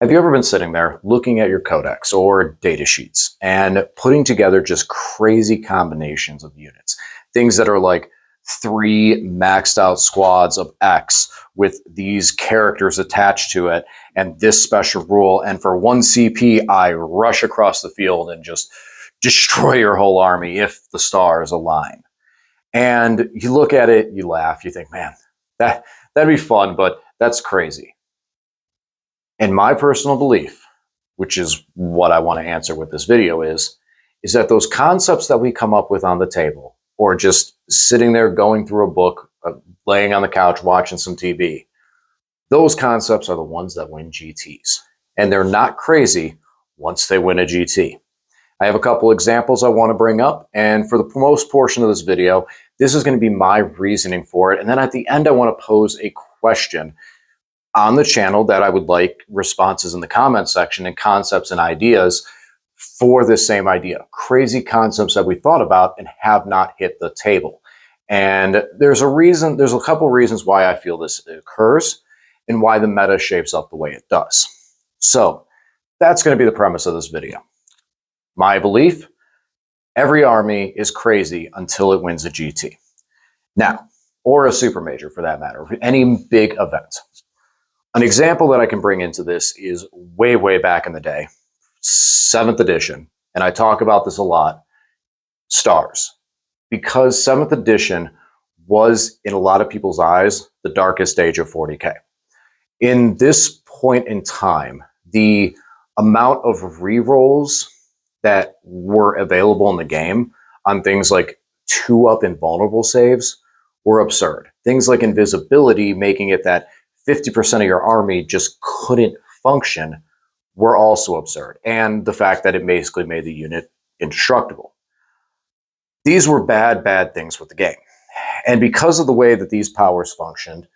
Have you ever been sitting there looking at your codex or data sheets and putting together just crazy combinations of units? Things that are like three maxed out squads of X with these characters attached to it and this special rule. And for one CP, I rush across the field and just destroy your whole army if the stars align. And you look at it, you laugh, you think, man, that'd be fun, but that's crazy. In my personal belief, which is what I want to answer with this video is that those concepts that we come up with on the table, or just sitting there going through a book, laying on the couch watching some TV, those concepts are the ones that win GTs. And they're not crazy once they win a GT. I have a couple examples I want to bring up, and for the most portion of this video, this is going to be my reasoning for it. And then at the end, I want to pose a question on the channel that I would like responses in the comment section and concepts and ideas for this same idea. Crazy concepts that we thought about and have not hit the table. And there's a couple reasons why I feel this occurs and why the meta shapes up the way it does. So that's going to be the premise of this video. My belief, every army is crazy until it wins a GT. Now, or a super major for that matter, any big event. An example that I can bring into this is way, way back in the day, 7th edition, and I talk about this a lot, stars. Because 7th edition was, in a lot of people's eyes, the darkest age of 40K. In this point in time, the amount of rerolls that were available in the game on things like 2-up invulnerable saves were absurd. Things like invisibility, making it that 50% of your army just couldn't function, were also absurd. And the fact that it basically made the unit indestructible. These were bad, bad things with the game. And because of the way that these powers functioned,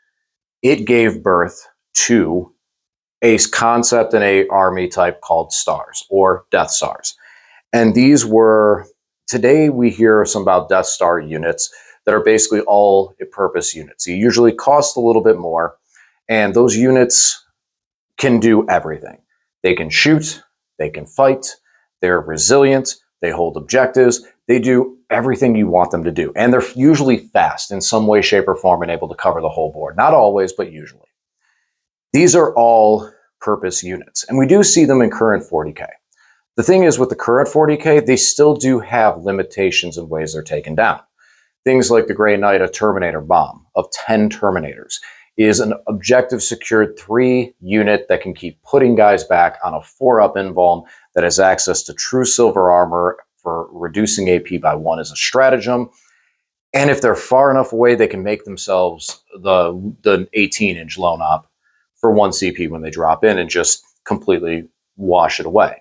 it gave birth to a concept in an army type called stars, or Death Stars. And these were, today we hear some about Death Star units that are basically all-purpose units. They usually cost a little bit more, and those units can do everything. They can shoot, they can fight, they're resilient, they hold objectives, they do everything you want them to do. And they're usually fast in some way, shape, or form and able to cover the whole board. Not always, but usually. These are all-purpose units, and we do see them in current 40K. The thing is, with the current 40K, they still do have limitations in ways they're taken down. Things like the Grey Knight, a Terminator bomb of 10 Terminators, is an objective secured 3 unit that can keep putting guys back on a 4-up invuln that has access to true silver armor for reducing AP by 1 as a stratagem. And if they're far enough away, they can make themselves the 18-inch lone op for 1 CP when they drop in and just completely wash it away.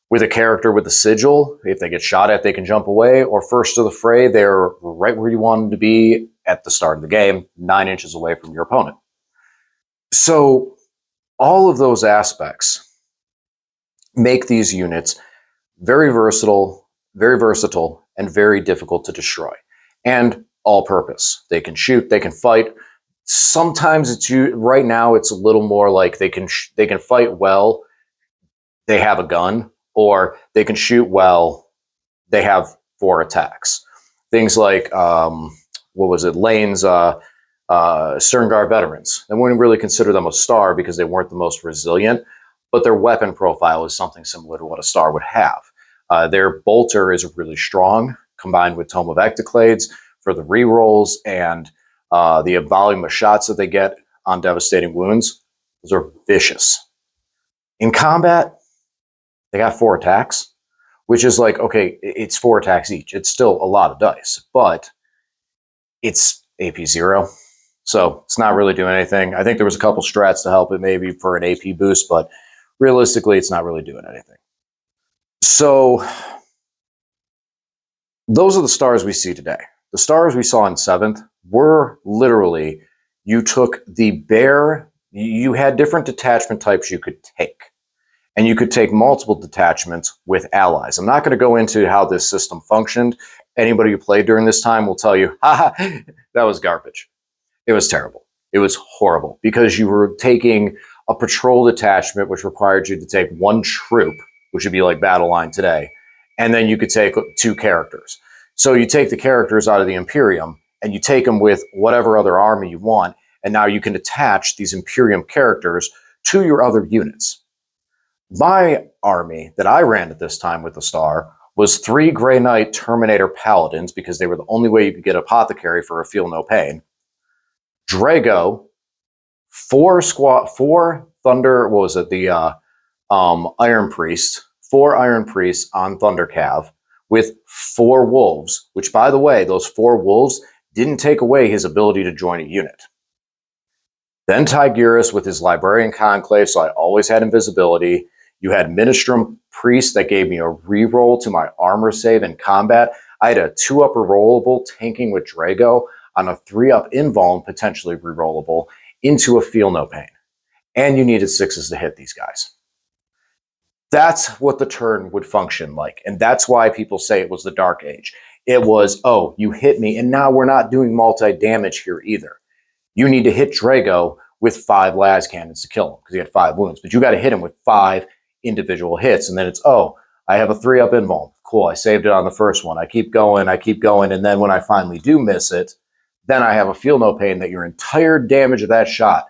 With a character with a sigil, if they get shot at, they can jump away, or first to the fray, they're right where you want them to be at the start of the game, 9 inches away from your opponent. So all of those aspects make these units very versatile, and very difficult to destroy, and all-purpose. They can shoot, they can fight. Sometimes right now it's a little more like they can fight well, they have a gun, or they can shoot well, they have 4 attacks. Things like, Lane's Sternguard veterans. I wouldn't really consider them a star because they weren't the most resilient, but their weapon profile is something similar to what a star would have. Their bolter is really strong, combined with Tome of Ectoclades for the rerolls and the volume of shots that they get on devastating wounds. Those are vicious. In combat, they got 4 attacks, which is like, okay, it's 4 attacks each. It's still a lot of dice, but it's AP 0, so it's not really doing anything. I think there was a couple strats to help it maybe for an AP boost, but realistically, it's not really doing anything. So those are the stars we see today. The stars we saw in 7th were literally, you took the bare, you had different detachment types you could take. And you could take multiple detachments with allies. I'm not going to go into how this system functioned. Anybody who played during this time will tell you, haha, that was garbage. It was terrible. It was horrible because you were taking a patrol detachment, which required you to take one troop, which would be like battle line today, and then you could take 2 characters. So you take the characters out of the Imperium, and you take them with whatever other army you want, and now you can attach these Imperium characters to your other units. My army that I ran at this time with the Star was 3 Grey Knight Terminator Paladins, because they were the only way you could get Apothecary for a Feel No Pain. Drago, 4 Thunder, what was it? The Iron Priest, 4 Iron Priests on Thundercav with 4 Wolves, which, by the way, those 4 Wolves didn't take away his ability to join a unit. Then Tigyrus with his Librarian Conclave, so I always had invisibility. You had Ministrum Priest that gave me a reroll to my armor save in combat. I had a 2-up rerollable tanking with Drago on a 3-up invuln, potentially rerollable, into a Feel No Pain. And you needed 6s to hit these guys. That's what the turn would function like. And that's why people say it was the Dark Age. It was, oh, you hit me, and now we're not doing multi-damage here either. You need to hit Drago with 5 las cannons to kill him, because he had 5 wounds. But you got to hit him with 5 individual hits, and then it's, oh, I have a 3-up invuln. Cool, I saved it on the first one. I keep going, and then when I finally do miss it, then I have a Feel No Pain that your entire damage of that shot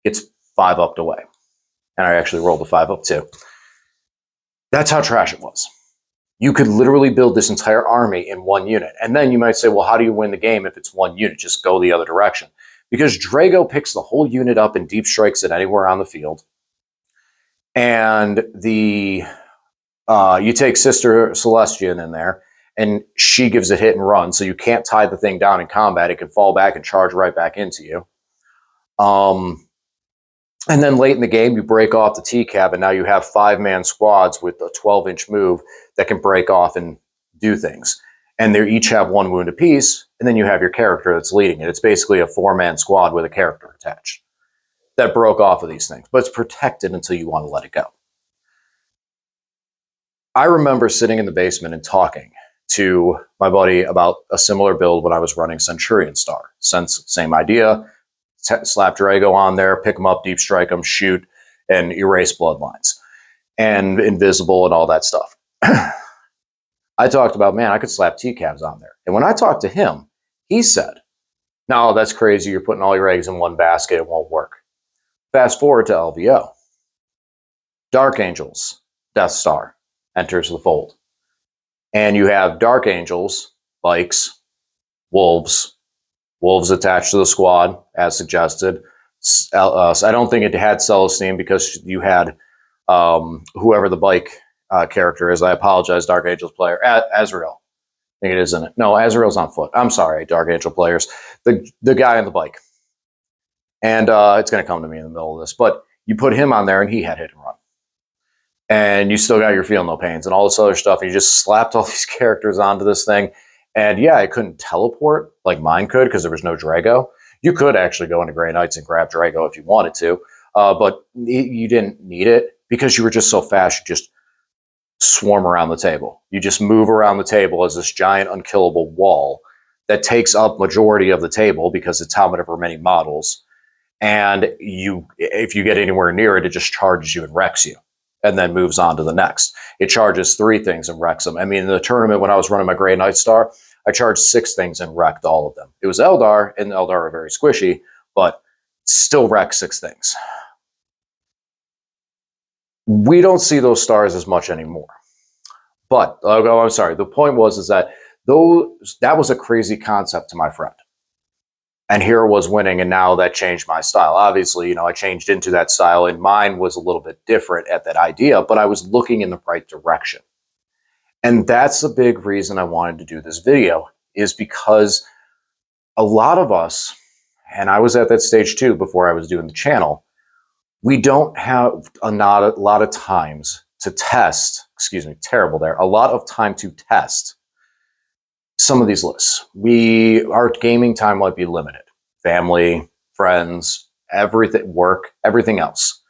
gets 5-upped away. And I actually rolled a 5-up too. That's how trash it was. You could literally build this entire army in 1 unit. And then you might say, well, how do you win the game if it's 1 unit? Just go the other direction. Because Drago picks the whole unit up and deep strikes it anywhere on the field. And you take Sister Celestian in there, and she gives it hit and run, so you can't tie the thing down in combat. It can fall back and charge right back into you. And then late in the game, you break off the TCAB, and now you have 5-man squads with a 12-inch move that can break off and do things. And they each have 1 wound apiece, and then you have your character that's leading it. It's basically a 4-man squad with a character attached that broke off of these things, but it's protected until you want to let it go. I remember sitting in the basement and talking to my buddy about a similar build when I was running Centurion Star. Same idea, slap Drago on there, pick him up, deep strike him, shoot, and erase bloodlines, and invisible and all that stuff. I talked about, man, I could slap TCABs on there. And when I talked to him, he said, no, that's crazy. You're putting all your eggs in one basket. It won't work. Fast forward to LVO. Dark Angels, Death Star, enters the fold. And you have Dark Angels, bikes, wolves attached to the squad, as suggested. I don't think it had Celestine, because you had whoever the bike character is. I apologize, Dark Angels player. Azrael. I think it is in it. No, Azrael's on foot. I'm sorry, Dark Angel players. The guy on the bike. And it's going to come to me in the middle of this. But you put him on there, and he had hit and run. And you still got your Feel No Pains and all this other stuff. And you just slapped all these characters onto this thing. And yeah, I couldn't teleport like mine could, because there was no Drago. You could actually go into Grey Knights and grab Drago if you wanted to. But you didn't need it, because you were just so fast, you just swarm around the table. You just move around the table as this giant unkillable wall that takes up majority of the table, because it's however many models. And if you get anywhere near it, it just charges you and wrecks you, and then moves on to the next. It charges 3 things and wrecks them. I mean, in the tournament when I was running my Grey Knight Star, I charged 6 things and wrecked all of them. It was Eldar, and Eldar are very squishy, but still wrecked 6 things. We don't see those stars as much anymore. But, I'm sorry, the point was that that was a crazy concept to my friend. And here was winning, and now that changed my style. Obviously, I changed into that style, and mine was a little bit different at that idea, but I was looking in the right direction. And that's the big reason I wanted to do this video, is because a lot of us, and I was at that stage too before I was doing the channel, we don't have a lot of times to test, a lot of time to test some of these lists. Our gaming time might be limited. Family, friends, everything, work, everything else.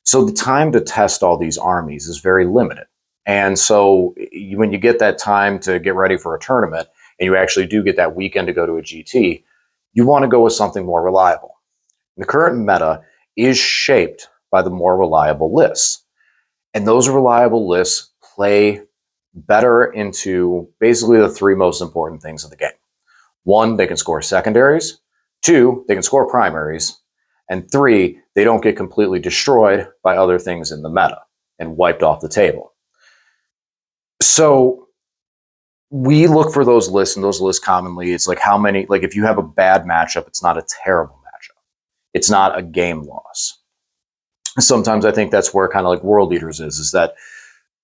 So the time to test all these armies is very limited. And so when you get that time to get ready for a tournament, and you actually do get that weekend to go to a GT, you want to go with something more reliable. The current meta is shaped by the more reliable lists. And those reliable lists play better into basically the three most important things of the game. One, they can score secondaries. Two, they can score primaries. And three, they don't get completely destroyed by other things in the meta and wiped off the table. So we look for those lists, and those lists commonly, it's like how many, like if you have a bad matchup, it's not a terrible matchup. It's not a game loss. Sometimes I think that's where kind of like World Eaters is that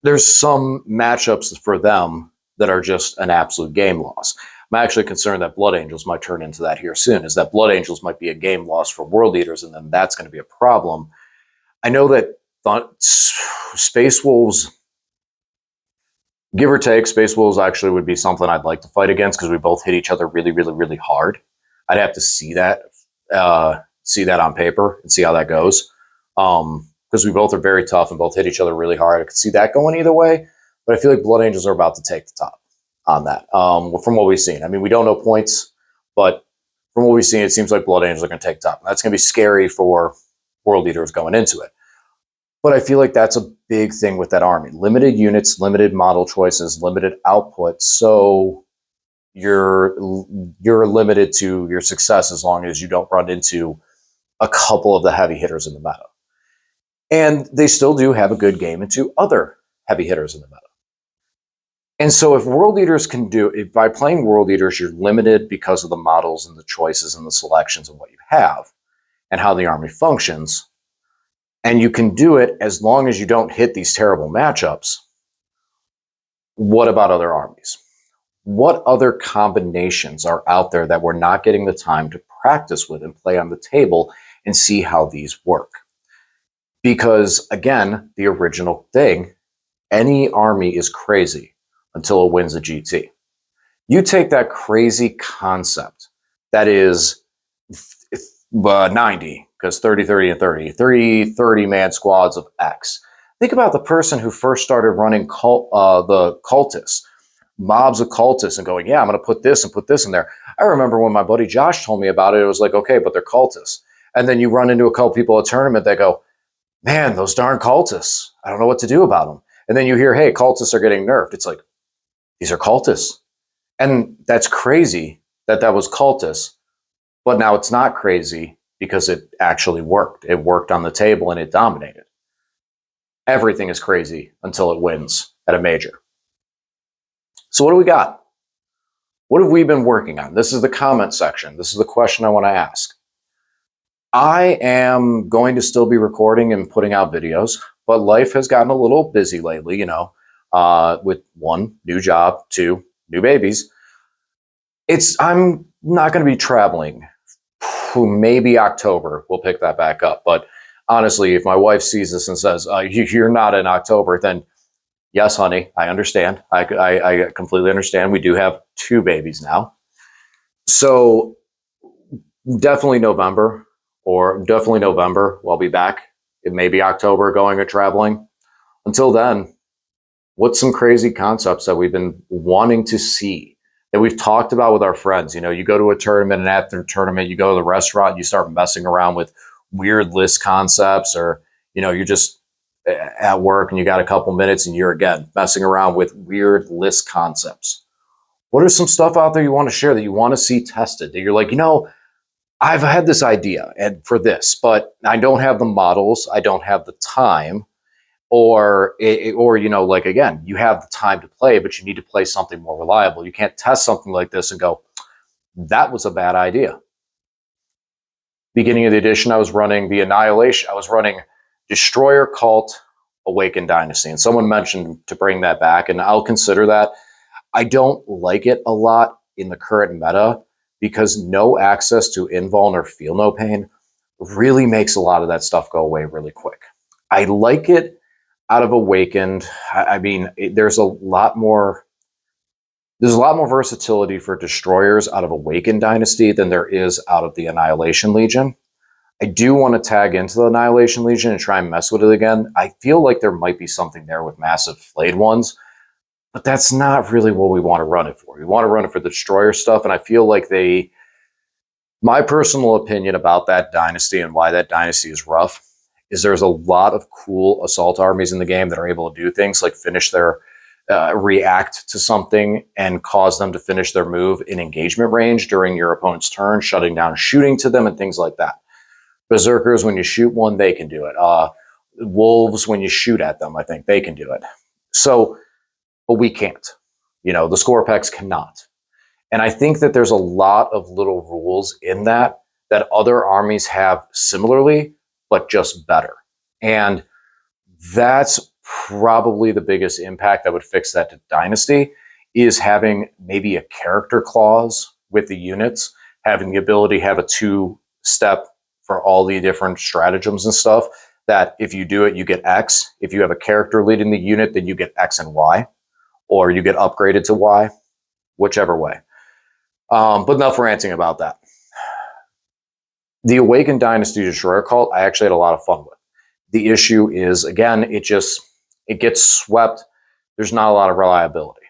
there's some matchups for them that are just an absolute game loss. I'm actually concerned that Blood Angels might turn into that here soon, is that Blood Angels might be a game loss for World Eaters, and then that's going to be a problem. I know that Space Wolves, give or take, Space Wolves actually would be something I'd like to fight against because we both hit each other really, really, really hard. I'd have to see that on paper and see how that goes. Because we both are very tough and both hit each other really hard. I could see that going either way, but I feel like Blood Angels are about to take the top on that. From what we've seen, I mean, we don't know points, but from what we've seen, it seems like Blood Angels are going to take the top. And that's going to be scary for World Eaters going into it. But I feel like that's a big thing with that army. Limited units, limited model choices, limited output. So you're limited to your success as long as you don't run into a couple of the heavy hitters in the meta. And they still do have a good game into other heavy hitters in the meta. And so if World Eaters can if by playing World Eaters, you're limited because of the models and the choices and the selections of what you have and how the army functions. And you can do it as long as you don't hit these terrible matchups. What about other armies? What other combinations are out there that we're not getting the time to practice with and play on the table and see how these work? Because again, the original thing, any army is crazy until it wins a GT. You take that crazy concept that is 90, because 30, 30, and 30, 30 man squads of X. Think about the person who first started running the cultists, mobs of cultists, and going, yeah, I'm going to put this and put this in there. I remember when my buddy Josh told me about it, it was like, okay, but they're cultists. And then you run into a couple people at a tournament that go, man, those darn cultists, I don't know what to do about them. And then you hear, hey, cultists are getting nerfed. It's like, these are cultists. And that's crazy that was cultists, but now it's not crazy because it actually worked. It worked on the table and it dominated. Everything is crazy until it wins at a major. So what do we got? What have we been working on? This is the comment section. This is the question I want to ask. I am going to still be recording and putting out videos, but life has gotten a little busy lately, with one, new job, two, new babies. I'm not going to be traveling. Maybe October, we'll pick that back up. But honestly, if my wife sees this and says, you're not in October, then yes, honey, I understand. I completely understand. We do have two babies now. So definitely November, we'll be back. It may be October going or traveling. Until then, what's some crazy concepts that we've been wanting to see, that we've talked about with our friends? You go to a tournament, and after the tournament, you go to the restaurant, and you start messing around with weird list concepts, or, you're just at work and you got a couple minutes and you're again messing around with weird list concepts. What are some stuff out there you want to share that you want to see tested, that you're like, I've had this idea and for this, but I don't have the models, I don't have the time, or again, you have the time to play, but you need to play something more reliable. You can't test something like this and go, that was a bad idea. Beginning of the edition, I was running the Annihilation. I was running Destroyer, Cult, Awakened Dynasty, and someone mentioned to bring that back, and I'll consider that. I don't like it a lot in the current meta because no access to invuln or feel no pain really makes a lot of that stuff go away really quick. I like it out of Awakened. I mean, there's a lot more versatility for destroyers out of Awakened Dynasty than there is out of the Annihilation Legion. I do want to tag into the Annihilation Legion and try and mess with it again. I feel like there might be something there with massive flayed ones, but that's not really what we want to run it for. We want to run it for the destroyer stuff, and I feel like my personal opinion about that dynasty and why that dynasty is rough is there's a lot of cool assault armies in the game that are able to do things like finish their react to something and cause them to finish their move in engagement range during your opponent's turn, shutting down shooting to them and things like that. Berserkers, when you shoot one, they can do it. Wolves, when you shoot at them, I think they can do it. So, but we can't. You know, the Scorpex cannot. And I think that there's a lot of little rules in that other armies have similarly, but just better. And that's probably the biggest impact that would fix that to Dynasty, is having maybe a character clause with the units, having the ability to have a 2-step for all the different stratagems and stuff, that if you do it, you get X. If you have a character leading the unit, then you get X and Y, or you get upgraded to Y, whichever way. But enough ranting about that. The Awakened Dynasty Destroyer cult, I actually had a lot of fun with. The issue is, again, it gets swept. There's not a lot of reliability.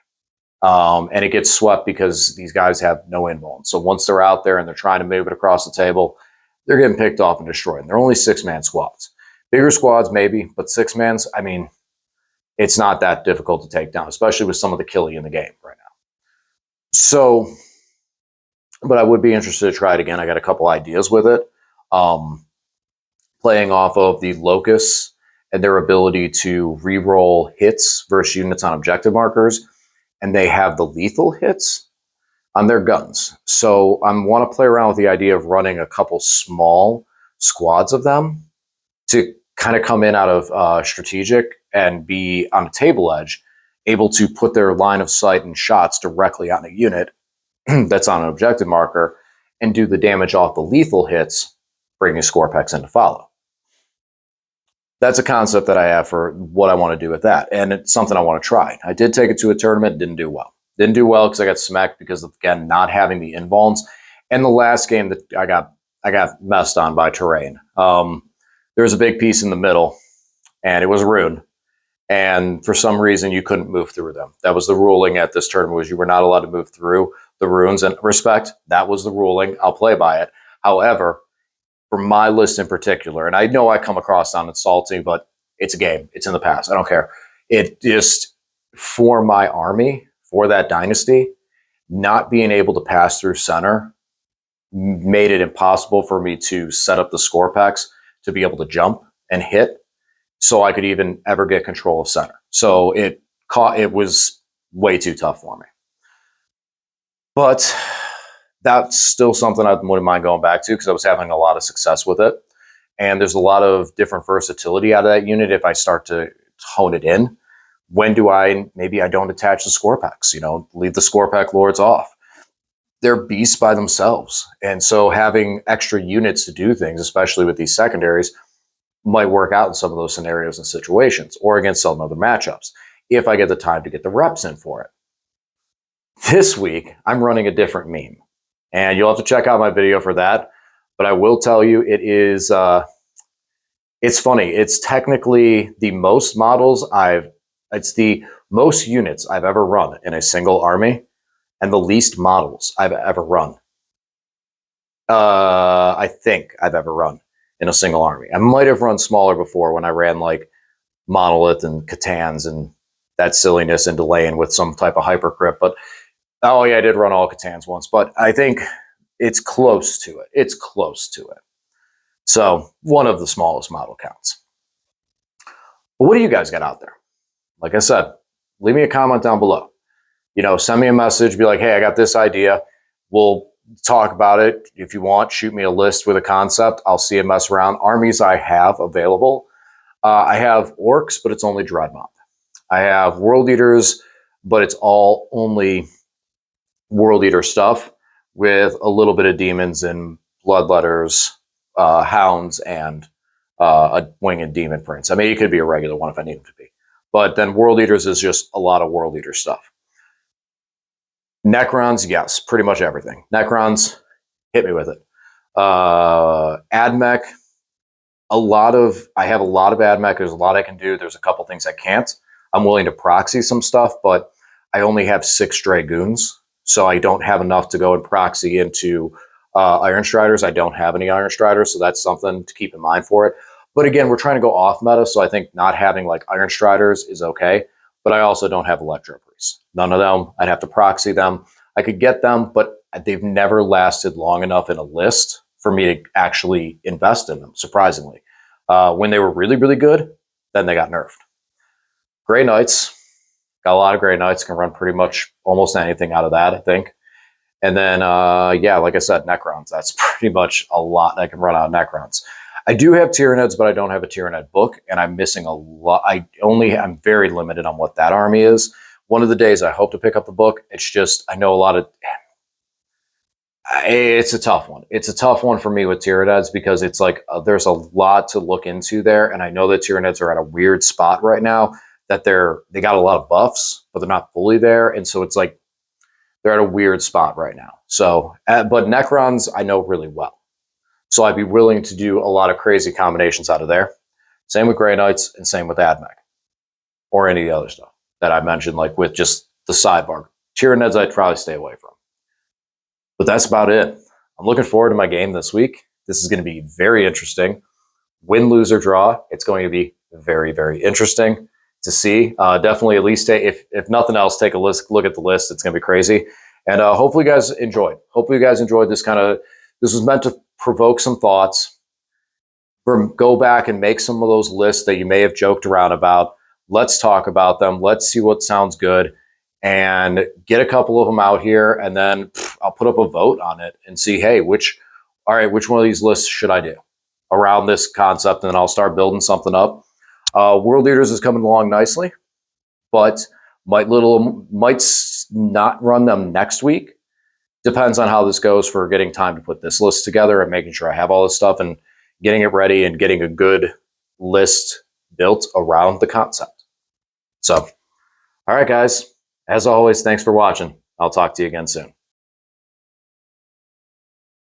And it gets swept because these guys have no invuln. So once they're out there and they're trying to move it across the table, they're getting picked off and destroyed. And they're only 6-man squads. Bigger squads, maybe, but 6-mans, I mean, it's not that difficult to take down, especially with some of the killie in the game right now. So, but I would be interested to try it again. I got a couple ideas with it. Playing off of the Locusts and their ability to re-roll hits versus units on objective markers, and they have the lethal hits on their guns. So I want to play around with the idea of running a couple small squads of them to kind of come in out of strategic and be on a table edge, able to put their line of sight and shots directly on a unit that's on an objective marker and do the damage off the lethal hits, bringing Scorpex in to follow. That's a concept that I have for what I want to do with that, and it's something I want to try. I did take it to a tournament, didn't do well. Didn't do well because I got smacked because of, again, not having the invulns. And the last game that I got messed on by terrain. There was a big piece in the middle, and it was a rune. And for some reason, you couldn't move through them. That was the ruling at this tournament, was you were not allowed to move through the runes. And respect, that was the ruling. I'll play by it. However, for my list in particular, and I know I come across on insulting, but it's a game. It's in the past. I don't care. It just, for my army, for that dynasty, not being able to pass through center made it impossible for me to set up the Scorpex to be able to jump and hit, so I could even ever get control of center. So it was way too tough for me. But that's still something I wouldn't mind going back to, because I was having a lot of success with it. And there's a lot of different versatility out of that unit if I start to hone it in. When do maybe I don't attach the Scorpex, leave the Scorpex Lords off. They're beasts by themselves. And so having extra units to do things, especially with these secondaries, might work out in some of those scenarios and situations, or against some other matchups, if I get the time to get the reps in for it. This week, I'm running a different meme. And you'll have to check out my video for that. But I will tell you, it's funny. It's technically the most it's the most units I've ever run in a single army, and the least models I've ever run. I think I've ever run in a single army. I might have run smaller before when I ran like Monolith and Catans and that silliness and delaying with some type of hypercrypt. But oh yeah, I did run all Catans once, but I think it's close to it. It's close to it. So one of the smallest model counts. But what do you guys got out there? Like I said, leave me a comment down below. Send me a message, be like, hey, I got this idea. We'll talk about it. If you want, shoot me a list with a concept. I'll see and mess around. Armies I have available. I have orcs, but it's only Dreadmob. I have World Eaters, but it's all only World Eater stuff with a little bit of demons and bloodletters, hounds, and a winged demon prince. I mean, it could be a regular one if I need them to be. But then World Eaters is just a lot of World Eater stuff. Necrons, yes, pretty much everything. Necrons, hit me with it. AdMech, I have a lot of AdMech. There's a lot I can do. There's a couple things I can't. I'm willing to proxy some stuff, but I only have 6 Dragoons, so I don't have enough to go and proxy into Iron Striders. I don't have any Iron Striders, so that's something to keep in mind for it. But again, we're trying to go off meta, so I think not having like Iron Striders is okay. But I also don't have Electro Priests. None of them. I'd have to proxy them. I could get them, but they've never lasted long enough in a list for me to actually invest in them, surprisingly. When they were really, really good, then they got nerfed. Grey Knights. Got a lot of Grey Knights. Can run pretty much almost anything out of that, I think. And then, yeah, like I said, Necrons. That's pretty much a lot I can run out of Necrons. I do have Tyranids, but I don't have a Tyranid book, and I'm missing a lot. I'm very limited on what that army is. One of the days I hope to pick up the book. It's just, I know a lot of, it's a tough one. It's a tough one for me with Tyranids because it's like, there's a lot to look into there. And I know that Tyranids are at a weird spot right now that they got a lot of buffs, but they're not fully there. And so it's like, they're at a weird spot right now. So, but Necrons I know really well. So I'd be willing to do a lot of crazy combinations out of there. Same with Grey Knights and same with AdMech. Or any of the other stuff that I mentioned, like with just the sidebar. Tyranids I'd probably stay away from. But that's about it. I'm looking forward to my game this week. This is going to be very interesting. Win, lose, or draw. It's going to be very, very interesting to see. Definitely at least, if nothing else, take a look at the list. It's going to be crazy. And hopefully you guys enjoyed. Hopefully you guys enjoyed this this was meant to provoke some thoughts. Go back and make some of those lists that you may have joked around about. Let's talk about them. Let's see what sounds good and get a couple of them out here. And then I'll put up a vote on it and see, hey, which one of these lists should I do around this concept? And then I'll start building something up. World Leaders is coming along nicely, but might not run them next week. Depends on how this goes for getting time to put this list together and making sure I have all this stuff and getting it ready and getting a good list built around the concept. So, all right, guys, as always, thanks for watching. I'll talk to you again soon.